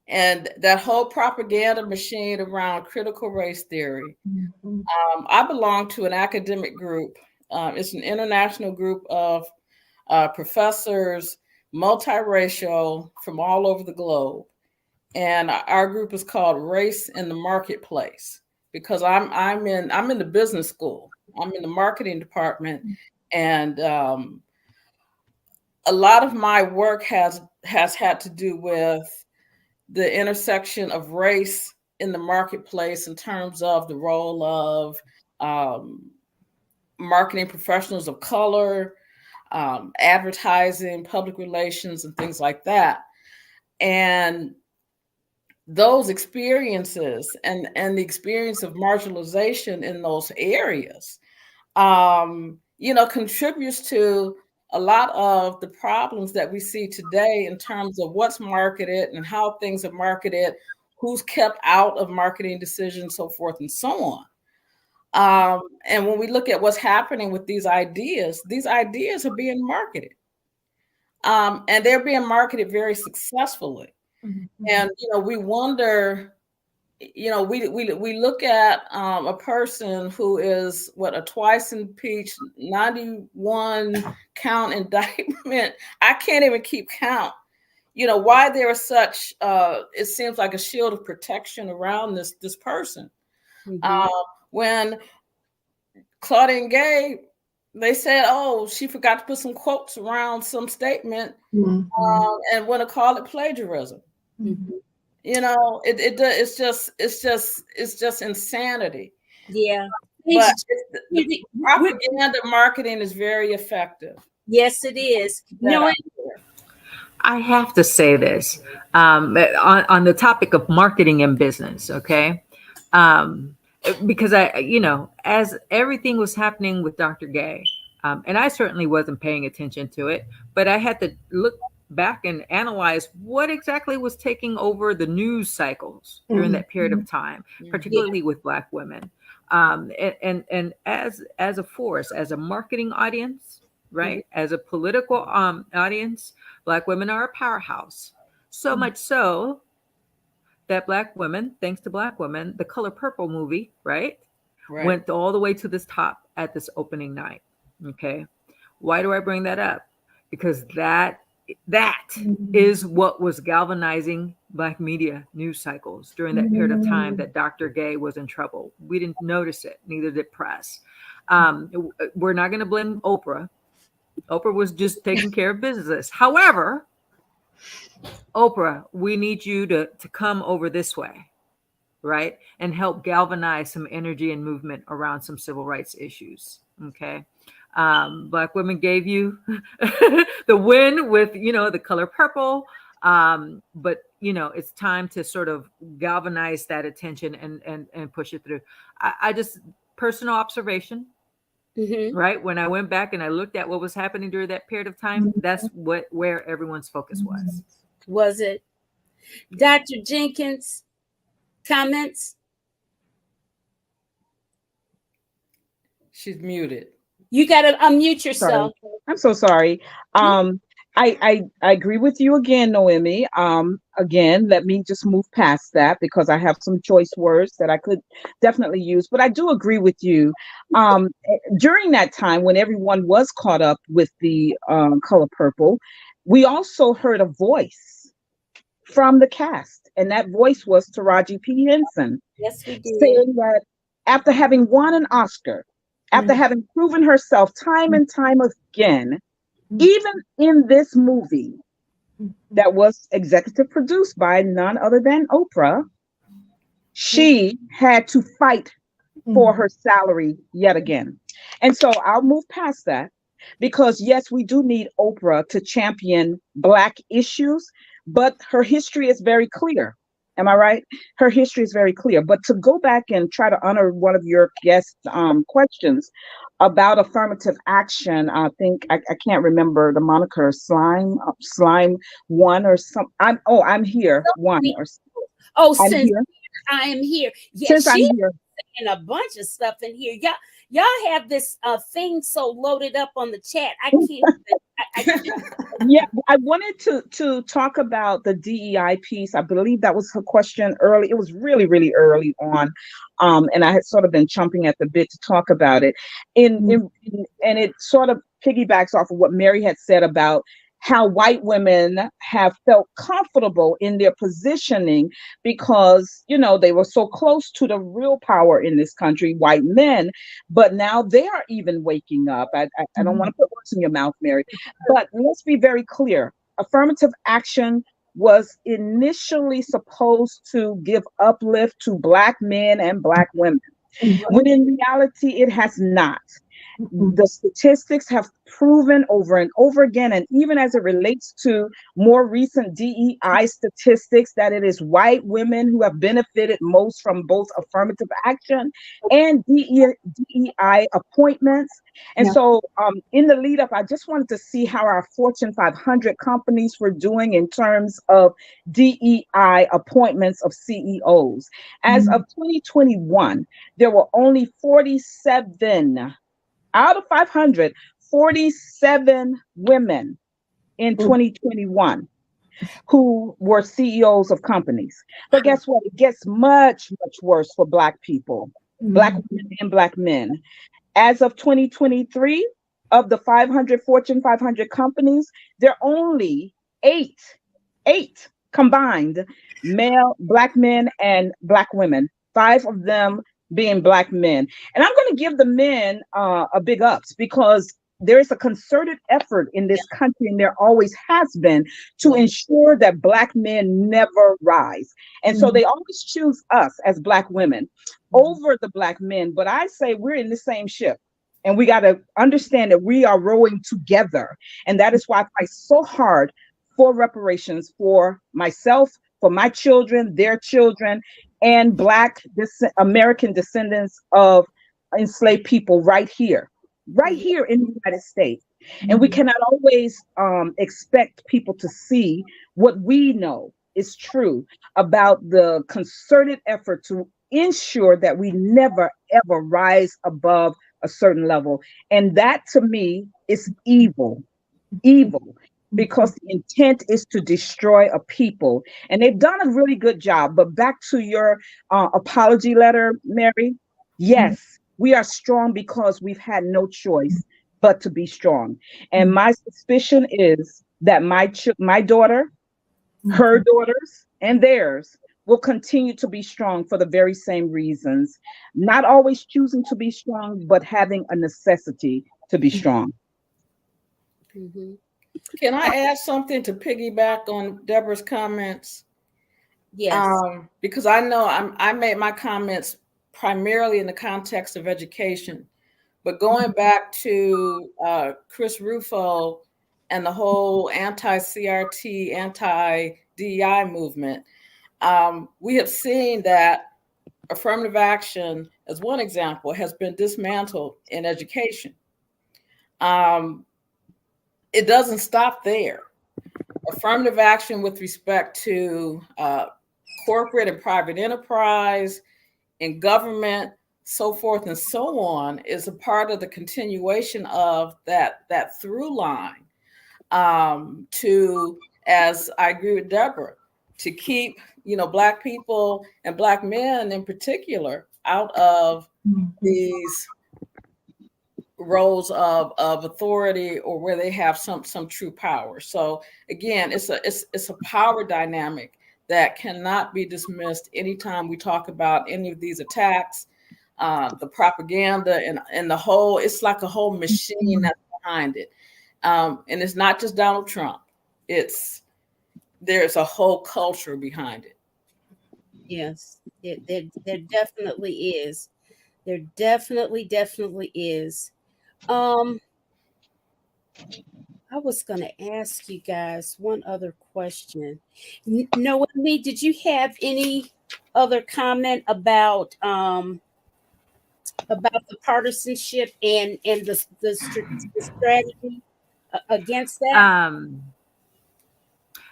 and that whole propaganda machine around critical race theory. Mm-hmm. I belong to an academic group. It's an international group of professors, multiracial, from all over the globe. And our group is called Race in the Marketplace, because I'm in the business school. I'm in the marketing department, and a lot of my work has had to do with the intersection of race in the marketplace in terms of the role of marketing professionals of color, advertising, public relations, and things like that. And those experiences and the experience of marginalization in those areas, contributes to a lot of the problems that we see today in terms of what's marketed and how things are marketed, who's kept out of marketing decisions, so forth and so on. And when we look at what's happening with these ideas are being marketed. And they're being marketed very successfully. Mm-hmm. And, we wonder, we look at a person who is a twice impeached, 91 count indictment. I can't even keep count. Why there is such, it seems like a shield of protection around this person. Mm-hmm. When Claudine Gay, they said, oh, she forgot to put some quotes around some statement, mm-hmm. And want to call it plagiarism. Mm-hmm. It's just insanity. Yeah. But propaganda marketing is very effective. Yes, it is. I have to say this on the topic of marketing and business, okay? Because as everything was happening with Dr. Gay, And I certainly wasn't paying attention to it, but I had to look back and analyze what exactly was taking over the news cycles during that period of time, particularly with Black women. And as a force, as a marketing audience, right, as a political audience, Black women are a powerhouse. So much so that Black women, thanks to Black women, the Color Purple movie, right, went all the way to this top at this opening night. Okay. Why do I bring that up? Because that is what was galvanizing Black media news cycles during that period of time that Dr. Gay was in trouble. We didn't notice it, neither did press. We're not going to blame Oprah. Oprah was just taking care of business. However, Oprah, we need you to come over this way, right? And help galvanize some energy and movement around some civil rights issues. Okay. Black women gave you the win with, the Color Purple. But, it's time to sort of galvanize that attention and push it through. I just, personal observation, right? When I went back and I looked at what was happening during that period of time, that's where everyone's focus was. Was it? Dr. Jenkins, comments? She's muted. You got to unmute yourself. Sorry. I'm so sorry. I agree with you again, Noemi. Again, let me just move past that because I have some choice words that I could definitely use. But I do agree with you. During that time when everyone was caught up with the Color Purple, we also heard a voice from the cast, and that voice was Taraji P. Henson. Yes, we did. Saying that after having won an Oscar, after having proven herself time and time again, even in this movie that was executive produced by none other than Oprah, she had to fight for her salary yet again. And so I'll move past that because, yes, we do need Oprah to champion Black issues, but her history is very clear. Am I right? Her history is very clear. But to go back and try to honor one of your guest questions about affirmative action, I think I can't remember the moniker, slime one or some. I'm here one or. I'm here. I am here. Yeah, since I'm here. And a bunch of stuff in here. Y'all have this thing so loaded up on the chat. I can't. Yeah, I wanted to talk about the DEI piece. I believe that was her question early. It was really, really early on. And I had sort of been chomping at the bit to talk about it. And it sort of piggybacks off of what Mary had said about how white women have felt comfortable in their positioning because, they were so close to the real power in this country, white men, but now they are even waking up. I don't want to put words in your mouth, Mary, but let's be very clear. Affirmative action was initially supposed to give uplift to Black men and Black women, when in reality, it has not. The statistics have proven over and over again, and even as it relates to more recent DEI statistics, that it is white women who have benefited most from both affirmative action and DEI appointments. And so in the lead up, I just wanted to see how our Fortune 500 companies were doing in terms of DEI appointments of CEOs. As of 2021, there were only 47 out of 500, 47 women in 2021 who were CEOs of companies. But guess what? It gets much, much worse for Black people, Black women and Black men. As of 2023, of the 500 Fortune 500 companies, there are only eight combined Black men and Black women, 5 of them being Black men. And I'm going to give the men a big ups because there is a concerted effort in this country, and there always has been, to ensure that Black men never rise. And so they always choose us as Black women over the Black men. But I say we're in the same ship, and we got to understand that we are rowing together. And that is why I fight so hard for reparations for myself, for my children, their children, and Black American descendants of enslaved people right here right here in the United States. And we cannot always expect people to see what we know is true about the concerted effort to ensure that we never ever rise above a certain level. And that to me is evil, evil, because the intent is to destroy a people. And they've done a really good job. But back to your apology letter, Mary, yes, we are strong because we've had no choice but to be strong. And my suspicion is that my daughter, her daughters, and theirs will continue to be strong for the very same reasons, not always choosing to be strong, but having a necessity to be strong. Mm-hmm. Can I add something to piggyback on Deborah's comments? Yes. Because I know I made my comments primarily in the context of education, but going back to Chris Rufo and the whole anti-CRT, anti-DEI movement, we have seen that affirmative action, as one example, has been dismantled in education. It doesn't stop there. Affirmative action with respect to corporate and private enterprise, in government, so forth and so on, is a part of the continuation of that through line to, as I agree with Deborah, to keep Black people and Black men in particular out of these roles of authority or where they have some true power. So again, it's a power dynamic that cannot be dismissed anytime we talk about any of these attacks, the propaganda and the whole, it's like a whole machine that's behind it. And it's not just Donald Trump. There's a whole culture behind it. Yes, there definitely is. There definitely is. I was going to ask you guys one other question. Noemi, did you have any other comment about the partisanship and the strategy against that?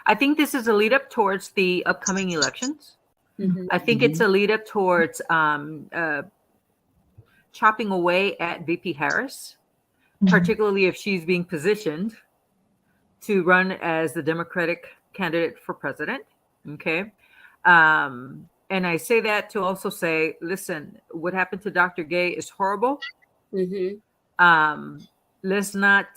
I think this is a lead up towards the upcoming elections. Mhm. I think it's a lead up towards chopping away at VP Harris, particularly if she's being positioned to run as the Democratic candidate for president. Okay. And I say that to also say, listen, what happened to Dr. Gay is horrible. Mm-hmm. Let's not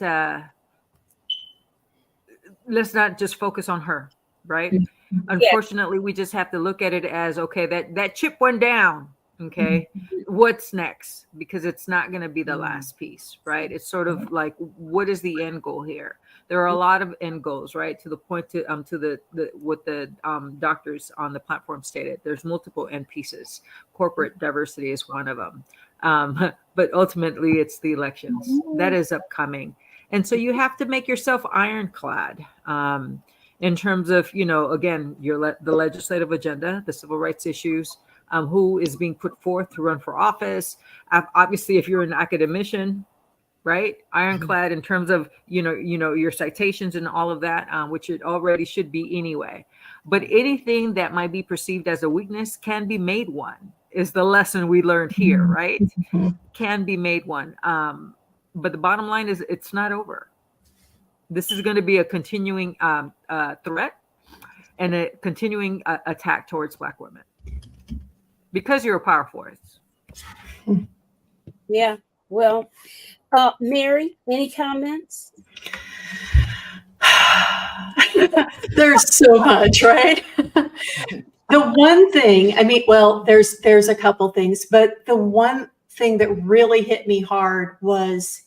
just focus on her, right? Yes. Unfortunately, we just have to look at it as, okay, that chip went down. Okay. What's next? Because it's not going to be the last piece, right? It's sort of like, what is the end goal here? There are a lot of end goals, right? To the point to the what the doctors on the platform stated. There's multiple end pieces. Corporate diversity is one of them. But ultimately, it's the elections that is upcoming. And so you have to make yourself ironclad in terms of, again, the legislative agenda, the civil rights issues, who is being put forth to run for office. Obviously, if you're an academician, right, ironclad in terms of, your citations and all of that, which it already should be anyway. But anything that might be perceived as a weakness can be made one, is the lesson we learned here, right? Can be made one. But the bottom line is it's not over. This is going to be a continuing threat and a continuing attack towards Black women because you're a power force. Yeah. Well, Mary, any comments? There's so much, right? The one thing, there's a couple things, but the one thing that really hit me hard was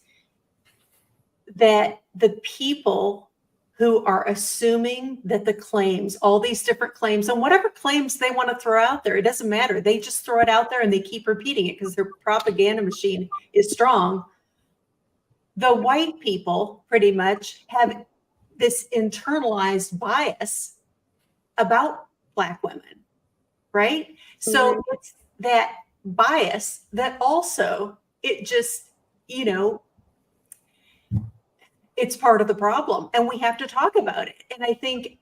that the people who are assuming that the claims, all these different claims, and whatever claims they want to throw out there, it doesn't matter. They just throw it out there and they keep repeating it because their propaganda machine is strong. The white people pretty much have this internalized bias about Black women, right? So it's that bias that also, it just, it's part of the problem, and we have to talk about it. And I think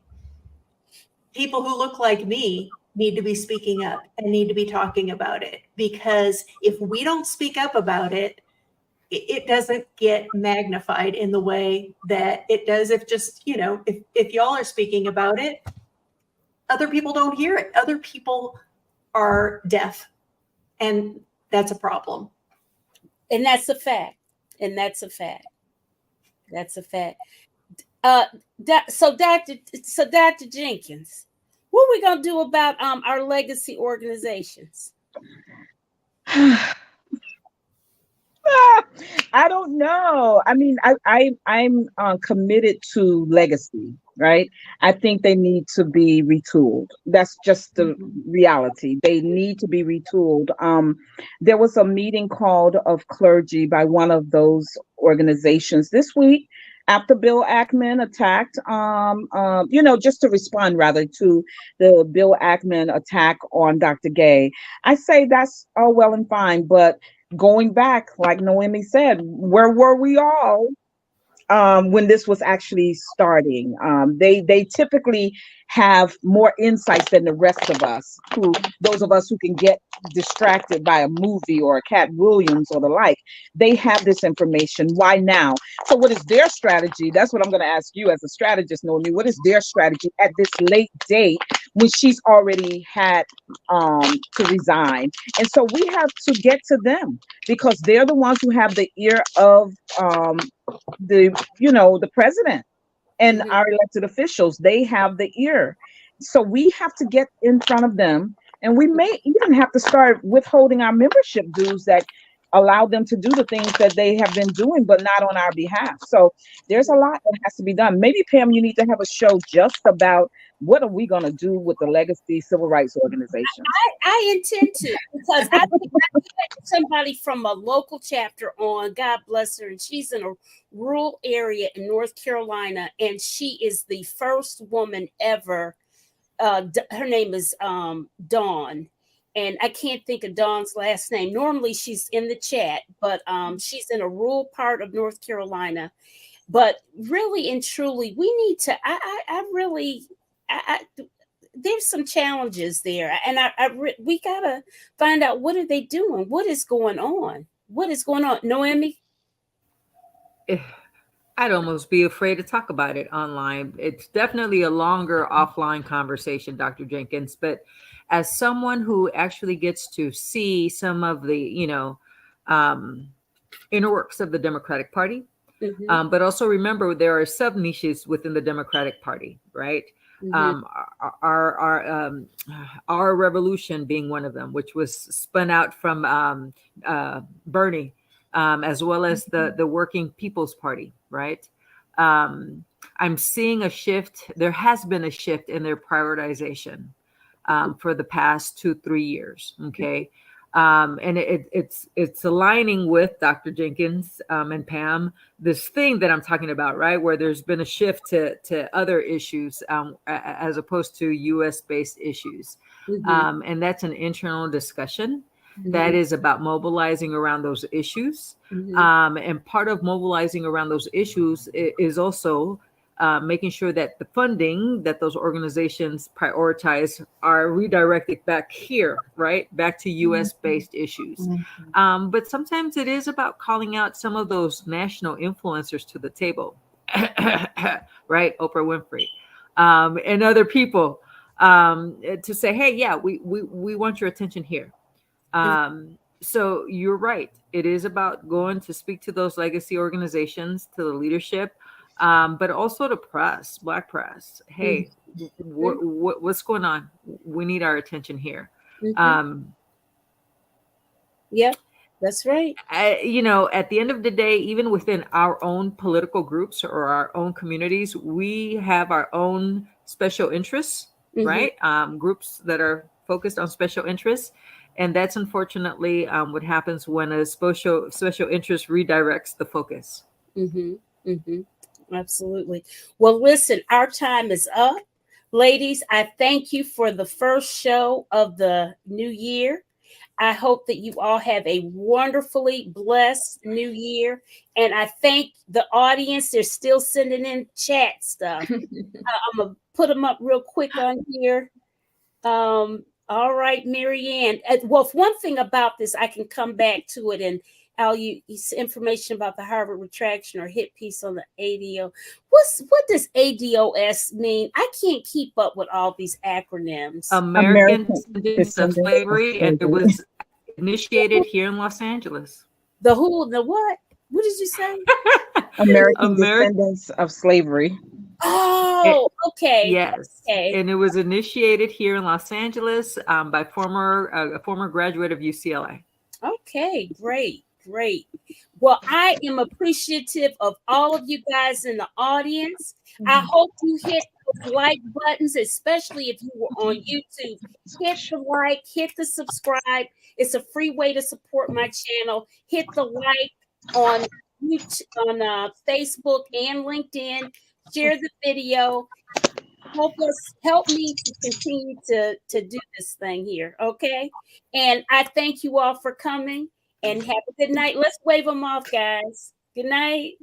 people who look like me need to be speaking up and need to be talking about it, because if we don't speak up about it, it doesn't get magnified in the way that it does if just, if y'all are speaking about it, other people don't hear it. Other people are deaf, and that's a problem. And that's a fact. And that's a fact. That's a fact. So Dr. Jenkins, what are we gonna do about our legacy organizations? I don't know. I mean, I'm committed to legacy, right? I think they need to be retooled. That's just the reality. They need to be retooled. There was a meeting called of clergy by one of those organizations this week after Bill Ackman attacked, just to respond rather to the Bill Ackman attack on Dr. Gay. I say that's all well and fine, but going back, like Noemi said, where were we all when this was actually starting? They typically have more insights than the rest of us, those of us who can get distracted by a movie or a Cat Williams or the like. They have this information. Why now? So what is their strategy? That's what I'm going to ask you as a strategist, Noemi. What is their strategy at this late date when she's already had to resign? And so we have to get to them, because they're the ones who have the ear of the president and our elected officials. They have the ear. So we have to get in front of them, and we may even have to start withholding our membership dues that allow them to do the things that they have been doing, but not on our behalf. So there's a lot that has to be done. Maybe, Pam, you need to have a show just about what are we going to do with the legacy civil rights organizations. I intend to, because I had somebody from a local chapter on, God bless her, and she's in a rural area in North Carolina, and she is the first woman ever. Her name is Dawn, and I can't think of Dawn's last name. Normally she's in the chat, but she's in a rural part of North Carolina. But really and truly, we need to. There's some challenges there, and we gotta find out, what are they doing? What is going on? What is going on, Noemi? I'd almost be afraid to talk about it online. It's definitely a longer offline conversation, Dr. Jenkins. But as someone who actually gets to see some of the, inner works of the Democratic Party, but also remember there are sub niches within the Democratic Party, right? Our revolution being one of them, which was spun out from Bernie, as well as the Working People's Party, right? I'm seeing a shift. There has been a shift in their prioritization for the past 2-3 years. Okay. And it's aligning with Dr. Jenkins and Pam, this thing that I'm talking about, right? Where there's been a shift to other issues as opposed to US based issues. And that's an internal discussion that is about mobilizing around those issues. And part of mobilizing around those issues is also making sure that the funding that those organizations prioritize are redirected back here, right? Back to US-based issues. But sometimes it is about calling out some of those national influencers to the table, right? Oprah Winfrey and other people to say, hey, yeah, we want your attention here. So you're right. It is about going to speak to those legacy organizations, to the leadership, but also to press, Black press. Hey, what's going on? We need our attention here. Yep, that's right. At the end of the day, even within our own political groups or our own communities, we have our own special interests, right? Groups that are focused on special interests. And that's unfortunately what happens when a special interest redirects the focus. Absolutely. Well, listen, our time is up. Ladies, I thank you for the first show of the new year. I hope that you all have a wonderfully blessed new year. And I thank the audience. They're still sending in chat stuff. I'm going to put them up real quick on here. All right, Marianne. Well, one thing about this, I can come back to it and I'll use information about the Harvard retraction or hit piece on the ADO. What does ADOS mean? I can't keep up with all these acronyms. American Descendants of Descendants of Slavery, and it Slavery. was initiated here in Los Angeles. The who, the what? What did you say? American Descendants of Slavery. Oh, okay. Yes, Okay. and it was initiated here in Los Angeles by a former graduate of UCLA. Okay, great. Well, I am appreciative of all of you guys in the audience. I hope you hit those like buttons, especially if you were on YouTube. Hit the like, hit the subscribe. It's a free way to support my channel. Hit the like on YouTube, on Facebook and LinkedIn. Share the video. Help me to continue to do this thing here, okay? And I thank you all for coming and have a good night. Let's wave them off, guys. Good night.